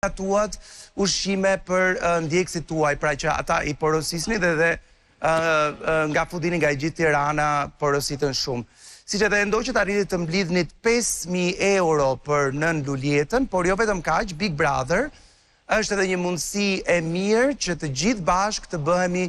tuat ushqime për ndjekësit tuaj, pra që ata i porosisni dhe nga Fudini, nga i gjithë Tirana porositën shumë. Si që edhe ndoj që të arritit të mblidhnit 5.000 euro për nën luljetën, por jo vetëm kaq, Big Brother është edhe një mundësi e mirë që të gjithë bashkë të bëhemi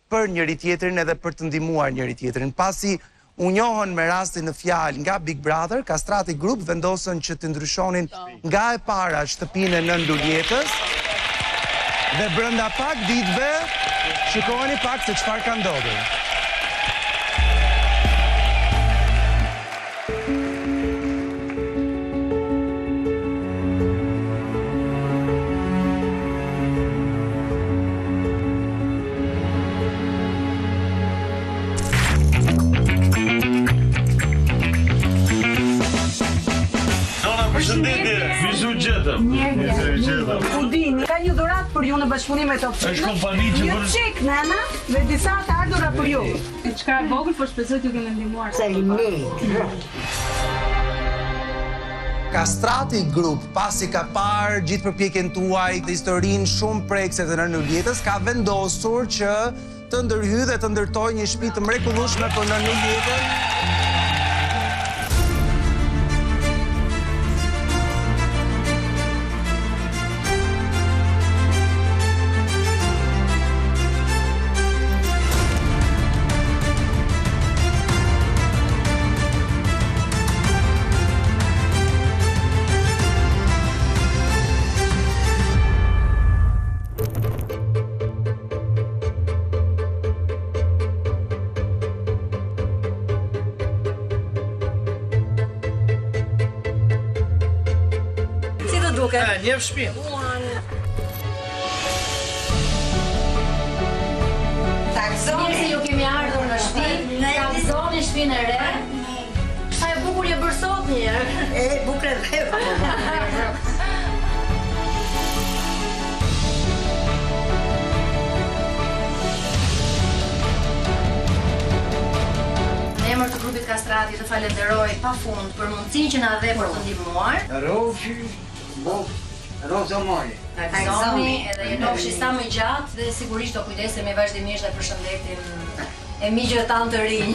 për njëri tjetrin edhe për të ndihmuar njëri tjetrin. Pasi u njohën me rastin në fjalë nga Big Brother, Kastrati Group vendosën që të ndryshonin nga e para shtëpinë nën luljetës dhe brenda pak ditëve shikojeni pak se çfarë ka ndodhur. Fudini ka një dhuratë për ju në bashkëpunim me Top Channel. Është kompani që një çek nana dhe disa të ardhura për ju. Çka e vogël, por shpresoj t'ju kemi ndihmuar. Kastrati Group, pasi ka parë gjithë përpjekjen tuaj dhe historinë shumë prekse të nën luljetës, ka vendosur që të ndërhyjë dhe të ndërtojë një shtëpi të mrekullueshme për nën luljetën. Njef shpinë. Mirë se ju kemi ardhur në shtëpi, takzoni shtëpinë e re. Sa e bukur je bërë sot një herë. E bukur edhe. Në emër të grupit Kastrati të falenderoj pafund për mundësinë që na dhe për të ndihmuar. Takzoni edhe jenofshi sa më gjatë dhe sigurisht do kujdesemi vazhdimisht dhe përshëndetim e miqve tanë të rinj.